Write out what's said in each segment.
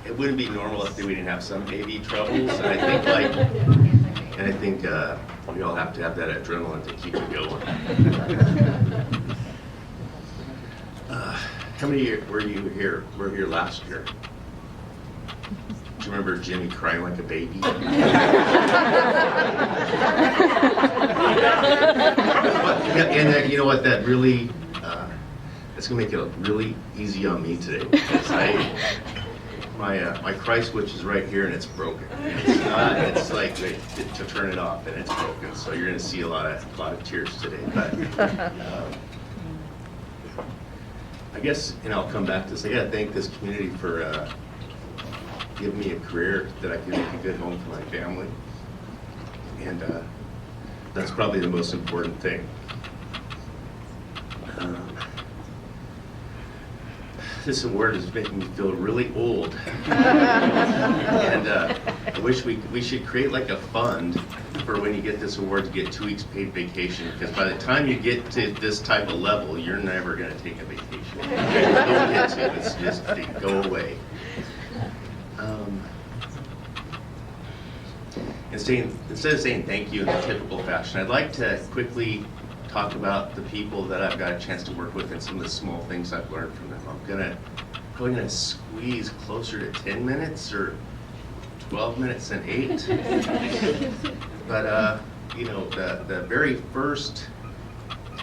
It wouldn't be normal if we didn't have some baby troubles, and I think we all have to have that adrenaline to keep it going. How many were you here? Were here last year? Do you remember Jimmy crying like a baby? And you know what? That really, it's gonna make it really easy on me today, because my Christ switch is right here and it's broken. It's like to turn it off and it's broken. So you're gonna see a lot of tears today. But I guess, and I'll come back to this. I gotta thank this community for giving me a career that I can make a good home for my family, and that's probably the most important thing. This award is making me feel really old, and I wish we should create like a fund for when you get this award to get 2 weeks paid vacation, because by the time you get to this type of level, you're never going to take a vacation. You don't get to. It's just go away. Instead of saying thank you in the typical fashion, I'd like to quickly talk about the people that I've got a chance to work with and some of the small things I've learned from them. I'm probably gonna squeeze closer to 10 minutes or 12 minutes and 8. But the very first,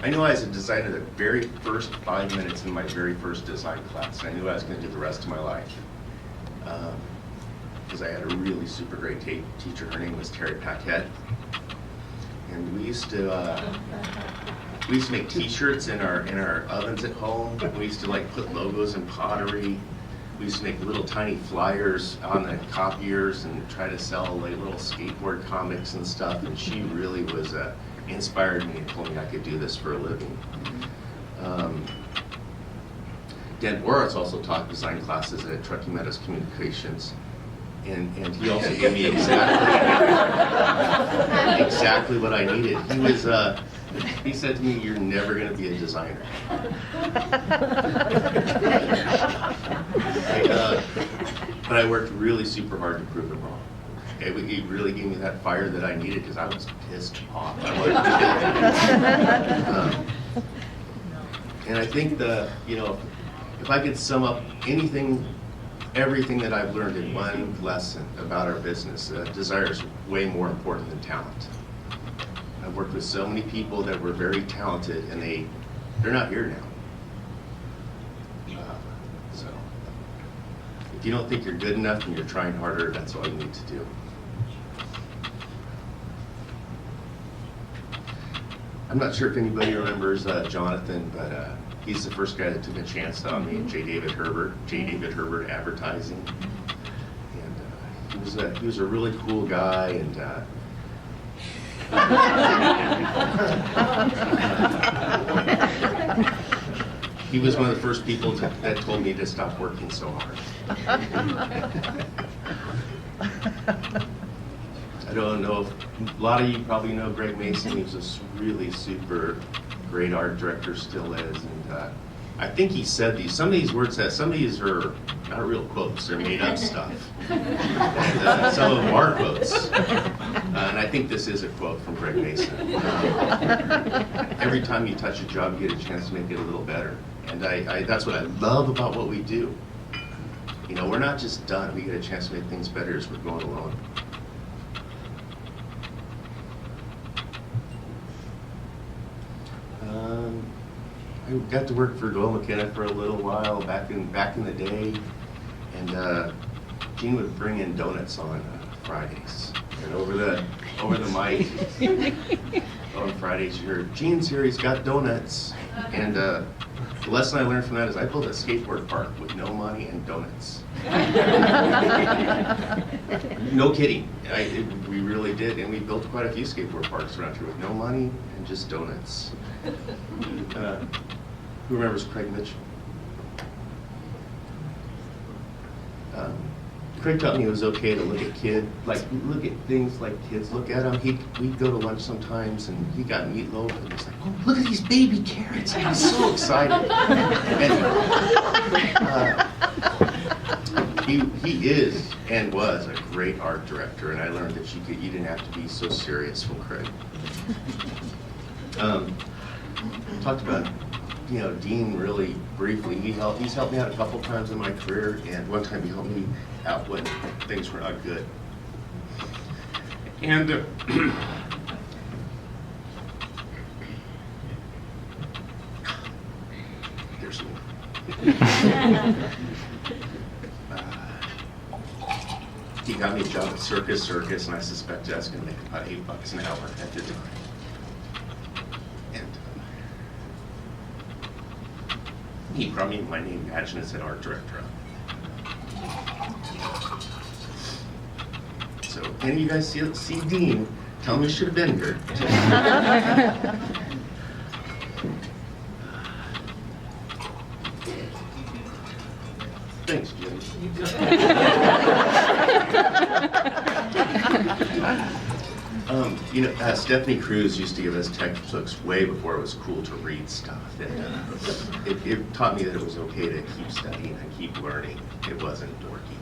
I knew as a designer, the very first 5 minutes in my very first design class, and I knew I was gonna do the rest of my life. Because I had a really super great teacher. Her name was Terry Paquette, and we used to make T-shirts in our ovens at home. We used to put logos in pottery. We used to make little tiny flyers on the copiers and try to sell little skateboard comics and stuff. And she really was inspired me and told me I could do this for a living. Dan Boris also taught design classes at Truckee Meadows Communications. And he also gave me exactly what I needed. He said to me, "You're never going to be a designer." But I worked really super hard to prove him wrong. Okay, he really gave me that fire that I needed, because I was pissed off. I wanted to kill him. And I think if I could sum up everything that I've learned in one lesson about our business, desire is way more important than talent. I've worked with so many people that were very talented, and they're not here now. So if you don't think you're good enough and you're trying harder, that's all you need to do. I'm not sure if anybody remembers Jonathan, but he's the first guy that took a chance on me, J. David Herbert Advertising, and he was a really cool guy, and he was one of the first people that told me to stop working so hard. I don't know if a lot of you probably know Greg Mason. He was a really super great art director, still is, and I think he said some of these words some of these are not real quotes, they're made up stuff. And some of them are quotes. And I think this is a quote from Greg Mason. Every time you touch a job, you get a chance to make it a little better. And that's what I love about what we do. We're not just done, we get a chance to make things better as we're going along. I got to work for Doyle McKenna for a little while back in the day, and Gene would bring in donuts on Fridays, and over the mic on Fridays you heard, "Gene's here, he's got donuts." And the lesson I learned from that is I built a skateboard park with no money and donuts. No kidding, we really did, and we built quite a few skateboard parks around here with no money and just donuts. Who remembers Craig Mitchell? Craig taught me it was okay to look at look at things like kids look at them. We'd go to lunch sometimes, and he got meatloaf, and he's like, "Oh, look at these baby carrots!" And he was so excited. And he is and was a great art director, and I learned that you didn't have to be so serious from Craig. Talked about, Dean really briefly. He's helped me out a couple times in my career, and one time he helped me out when things were not good. And there's more. He got me a job at Circus, and I suspected I was going to make about $8 an hour at the time. And he brought me my name badge and it said art director. So, any of you guys see Dean, tell him he should have been here. Thanks, Jim. Stephanie Cruz used to give us textbooks way before it was cool to read stuff. And it taught me that it was okay to keep studying and keep learning. It wasn't dorky,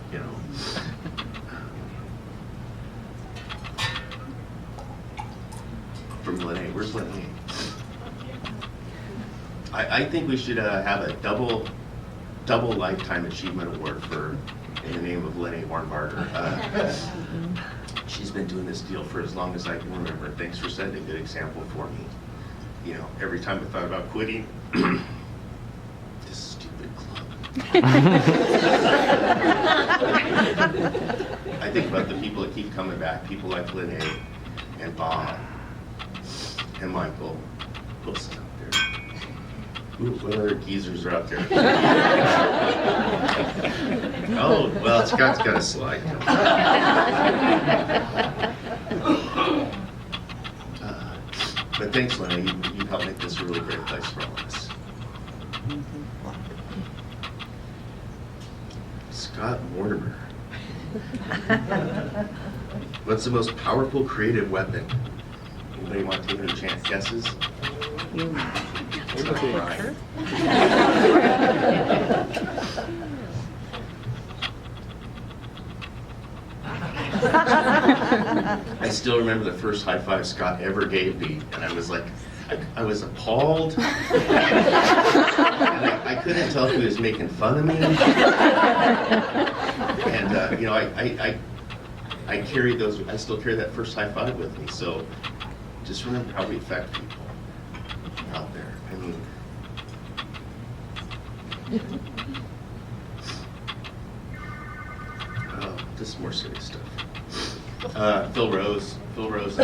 From Lene. Where's Lene? I think we should have a double lifetime achievement award in the name of Lene Warnbarger. She's been doing this deal for as long as I can remember. Thanks for setting a good example for me. Every time I thought about quitting, this stupid club. I think about the people that keep coming back, people like Lene and Bob and Michael. Who's out there? What other geezers are out there? Oh, well, Scott's got a slide. But thanks, Lena. You helped make this a really great place for all of us. Scott Mortimer. What's the most powerful creative weapon? Anybody want to take any chance guesses? Right. I still remember the first high five Scott ever gave me, and I was like, I was appalled. And I couldn't tell if he was making fun of me. And I carried those. I still carry that first high five with me. So just remember how we affect people out there. I mean, this is more serious stuff. Phil Rose noticed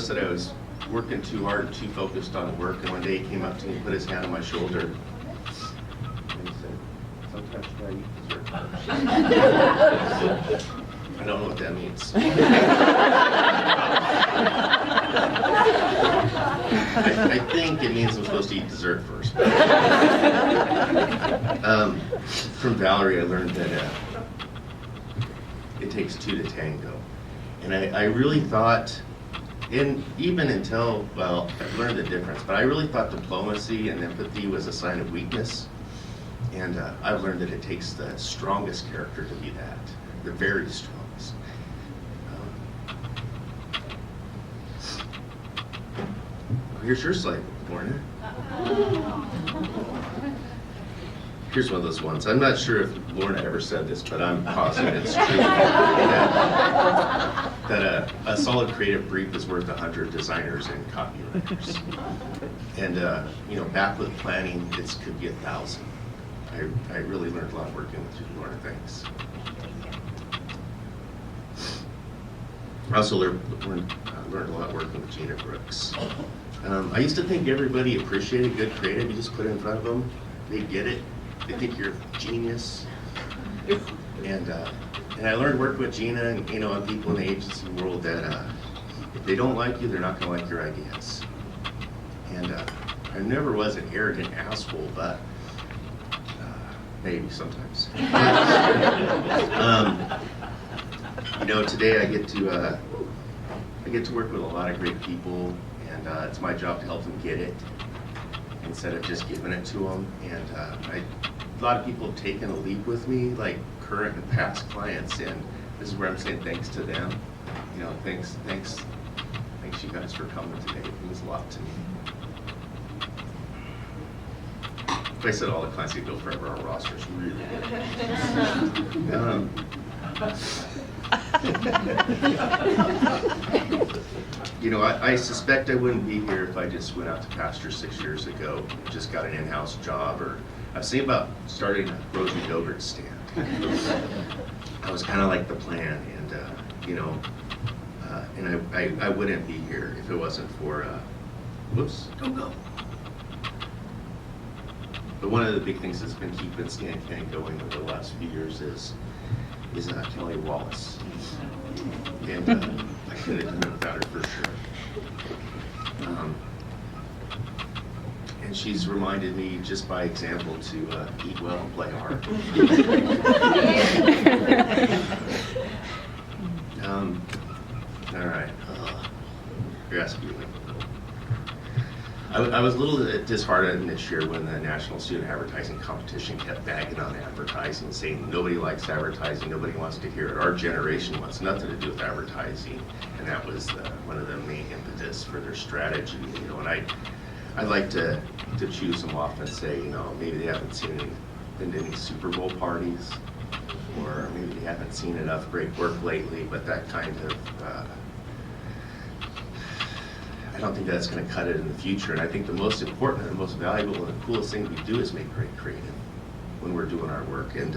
that I was working too hard and too focused on work, and one day he came up to me and put his hand on my shoulder and he said, "Sometimes you gotta eat dessert first." I don't know what that means. I think it means I'm supposed to eat dessert first. From Valerie, I learned that it takes two to tango. And I really thought, and even until, well, I've learned the difference, but I really thought diplomacy and empathy was a sign of weakness. And I've learned that it takes the strongest character to be that, the very strongest. Here's your slide, Lorna. Here's one of those ones. I'm not sure if Lorna ever said this, but I'm positive it's true. that a solid creative brief is worth 100 designers and copywriters. And back with planning, it could be 1,000. I really learned a lot working with you, Lorna. Thanks. I also learned a lot working with Gina Brooks. I used to think everybody appreciated good creative. You just put it in front of them, they get it. They think you're a genius. And I learned working with Gina and people in the agency world that if they don't like you, they're not going to like your ideas. And I never was an arrogant asshole, but maybe sometimes. Today I get to work with a lot of great people, and it's my job to help them get it instead of just giving it to them. And lot of people have taken a leap with me, like current and past clients, and this is where I'm saying thanks to them. You know, thanks you guys for coming today. It means a lot to me. If I said all the clients that go forever, our roster's really good. You know, I suspect I wouldn't be here if I just went out to pasture 6 years ago, just got an in-house job, or I've seen about starting a frozen yogurt stand. That was kind of like the plan, and you know, and I wouldn't be here if it wasn't for, whoops, don't go. But one of the big things that's been keeping Stan Can going over the last few years is Kelly Wallace. And I couldn't have done it without her for sure. And she's reminded me just by example to eat well and play hard. All right. You're asking me. I was a little disheartened this year when the National Student Advertising Competition kept bagging on advertising, saying nobody likes advertising, nobody wants to hear it. Our generation wants nothing to do with advertising, and that was one of the main impetus for their strategy. You know, and I'd like to choose them off and say, you know, maybe they haven't been to any Super Bowl parties, or maybe they haven't seen enough great work lately, but that kind of I don't think that's going to cut it in the future. And I think the most important and the most valuable and the coolest thing we do is make great creative when we're doing our work. And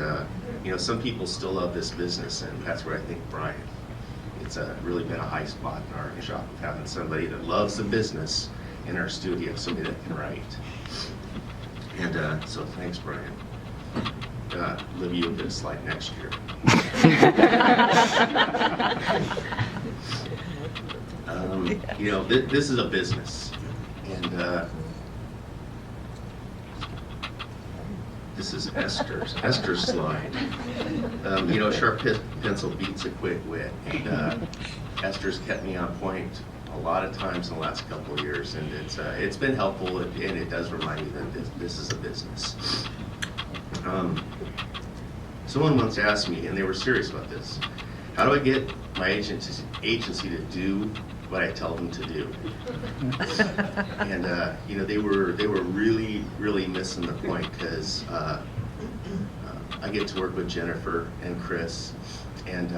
you know, some people still love this business, and that's where I think Brian, it's really been a high spot in our shop of having somebody that loves the business in our studio, somebody that can write. And so thanks, Brian. Libby, you'll get a slide next year. You know, this is a business, and this is Esther's slide. You know, sharp pencil beats a quick wit, and Esther's kept me on point a lot of times in the last couple of years, and it's been helpful, and it does remind me that this is a business. Someone once asked me, and they were serious about this, how do I get my agency to do what I tell them to do? And you know, they were really, really missing the point, because I get to work with Jennifer and Chris, and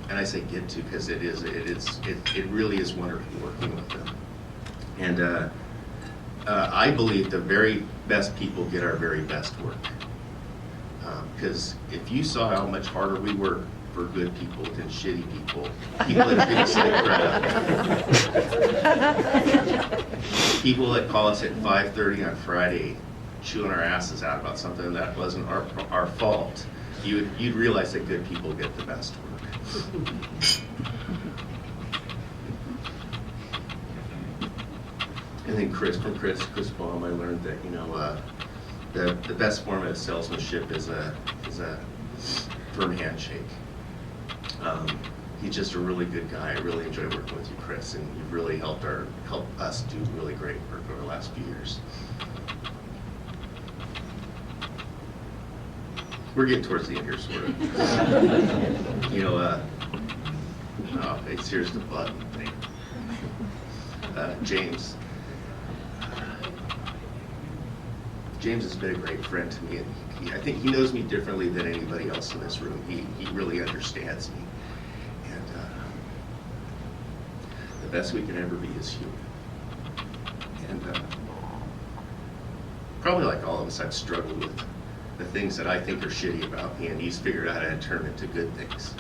I say get to because it really is wonderful working with them. And I believe the very best people get our very best work, because if you saw how much harder we work for good people than shitty people that give us crap, people that call us at 5:30 on Friday chewing our asses out about something that wasn't our fault, you'd realize that good people get the best work. And then Chris Baum, I learned that, you know, the best form of salesmanship is a firm handshake. He's just a really good guy. I really enjoy working with you, Chris, and you've really helped us do really great work over the last few years. We're getting towards the end here, sort of. You know, here's the button thing. James. James has been a great friend to me, and I think he knows me differently than anybody else in this room. He really understands me. And the best we can ever be is human. And probably like all of us, I've struggled with the things that I think are shitty about me, and he's figured out how to turn them into good things.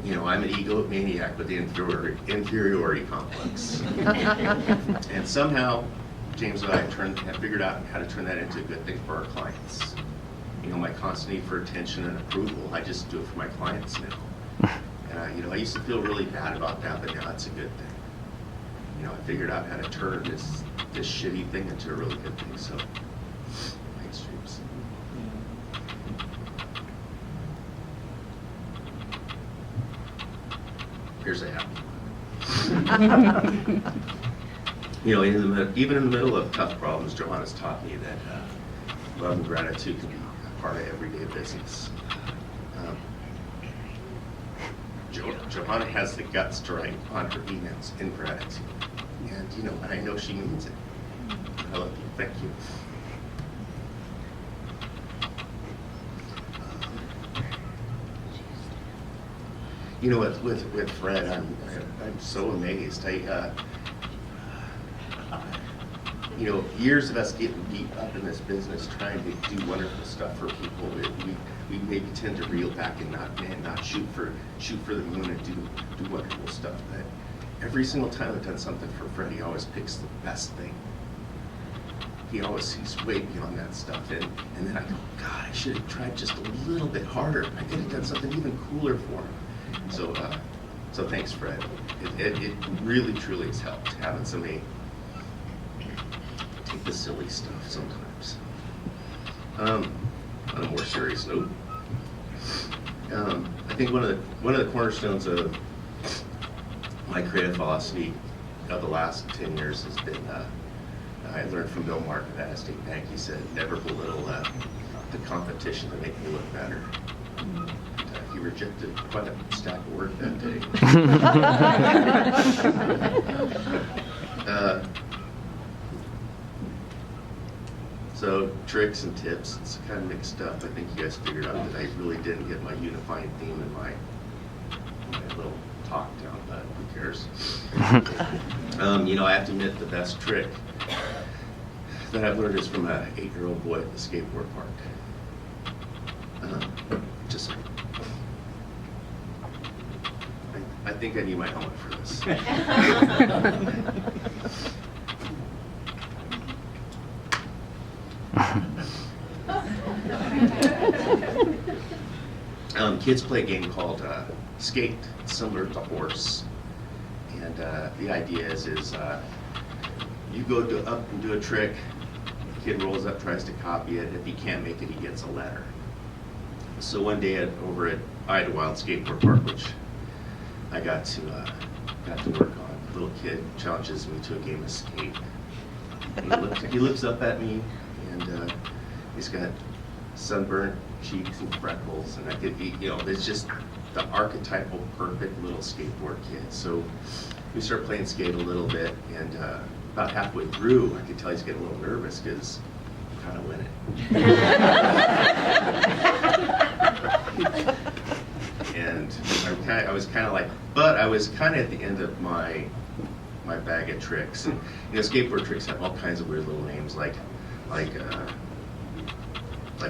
You know, I'm an egomaniac with the inferiority complex. And somehow, James and I have figured out how to turn that into a good thing for our clients. You know, my constant need for attention and approval, I just do it for my clients now. And you know, I used to feel really bad about that, but now it's a good thing. You know, I figured out how to turn this shitty thing into a really good thing. So, thanks, James. Here's a happy one. You know, even in the middle of tough problems, Johanna's taught me that love and gratitude can be a part of everyday business. Johanna has the guts to write on her emails in gratitude. And, you know, I know she means it. I love you. Thank you. You know, with Fred, I'm so amazed. You know, years of us getting beat up in this business, trying to do wonderful stuff for people, we maybe tend to reel back and not shoot for the moon and do wonderful stuff. But every single time I've done something for Fred, he always picks the best thing. He always sees way beyond that stuff, and then I go, God, I should have tried just a little bit harder. I could have done something even cooler for him. So thanks, Fred. It really, truly has helped having somebody take the silly stuff sometimes. On a more serious note, I think one of the cornerstones of my creative philosophy of the last 10 years has been I learned from Bill Martin at State Bank. He said, "Never belittle the competition to make me look better." He rejected quite a stack of work that day. So tricks and tips, it's kind of mixed up. I think you guys figured out that I really didn't get my unifying theme in my little talk down, but who cares? You know, I have to admit the best trick that I've learned is from an 8-year-old boy at the skateboard park. Just I think I need my helmet for this. Kids play a game called Skate, similar to horse. And the idea is you go up and do a trick, the kid rolls up, tries to copy it. If he can't make it, he gets a letter. So one day over at Idlewild Skateboard Park, which I got to work on, a little kid challenges me to a game of skate. He looks up at me, and he's got sunburnt cheeks and freckles, and I could be, you know, it's just the archetypal perfect little skateboard kid. So we start playing skate a little bit, and about halfway through, I could tell he's getting a little nervous because I'm kind of winning. And I was kind of like, but I was kind of at the end of my bag of tricks. And you know, skateboard tricks have all kinds of weird little names, like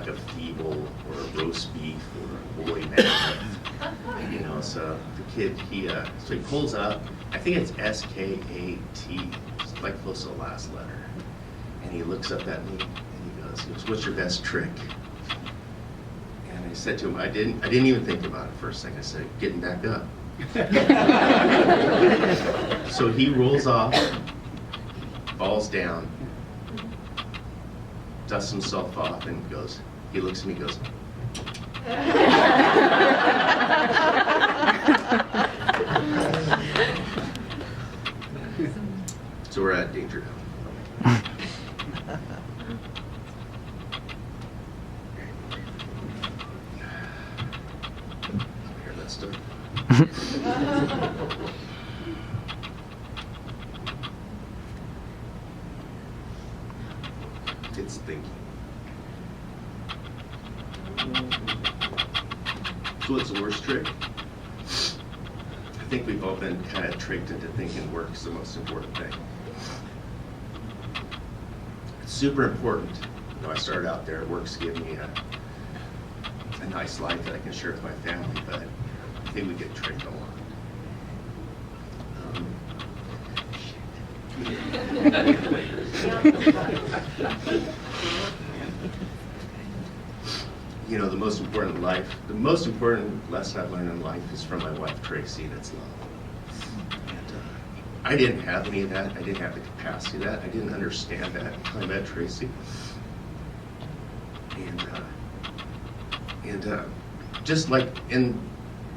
a feeble or a roast beef or a woolly mammoth. You know, so the kid so he pulls up. I think it's S-K-A-T, it's like close to the last letter. And he looks up at me and he goes, "What's your best trick?" And I said to him, I didn't even think about it first thing. I said, "Getting back up." So he rolls off, falls down, dusts himself off, and he looks at me and goes, so we're at danger now. Hear that stuff? It's thinking. So what's the worst trick? I think we've all been kind of tricked into thinking work is the most important thing. It's super important. You know, I started out there, work's giving me a nice life that I can share with my family, but I think we get tricked a lot. You know, the most important lesson I've learned in life is from my wife, Tracy, and it's love. And I didn't have any of that. I didn't have the capacity of that. I didn't understand that until I met Tracy. And just like in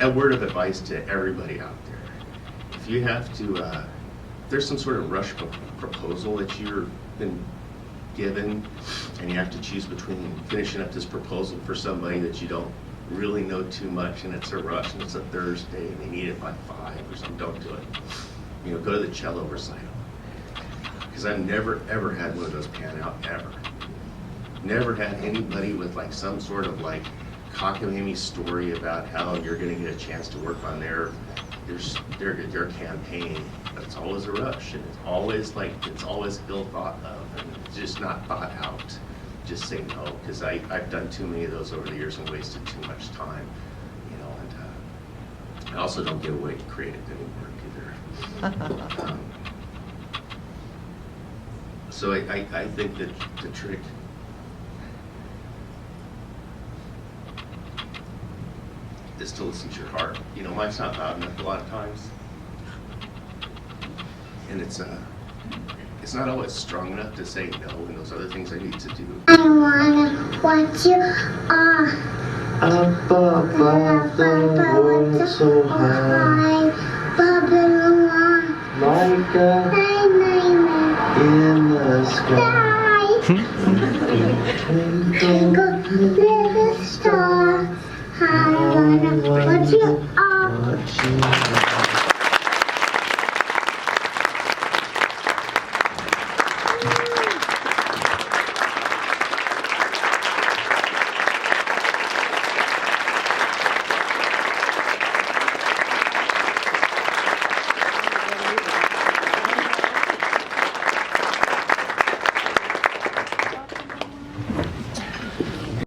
a word of advice to everybody out there, if you have to there's some sort of rush proposal that you're been given, and you have to choose between finishing up this proposal for somebody that you don't really know too much, and it's a rush, and it's a Thursday, and they need it by 5 or something, don't do it. You know, go to the cello recital. Because I've never, ever had one of those pan out, ever. Never had anybody with like some sort of like cockamamie story about how you're gonna get a chance to work on their campaign. But it's always a rush, and it's always ill thought of, and it's just not thought out. Just say no, because I've done too many of those over the years and wasted too much time, you know, and I also don't give away creative any work either. So I think that the trick is to listen to your heart. You know, mine's not loud enough a lot of times, and it's not always strong enough to say no and those other things I need to do. I wanna watch you above the world so high, bubbling along like a in the sky. Twinkle, little star, I wanna watch you all.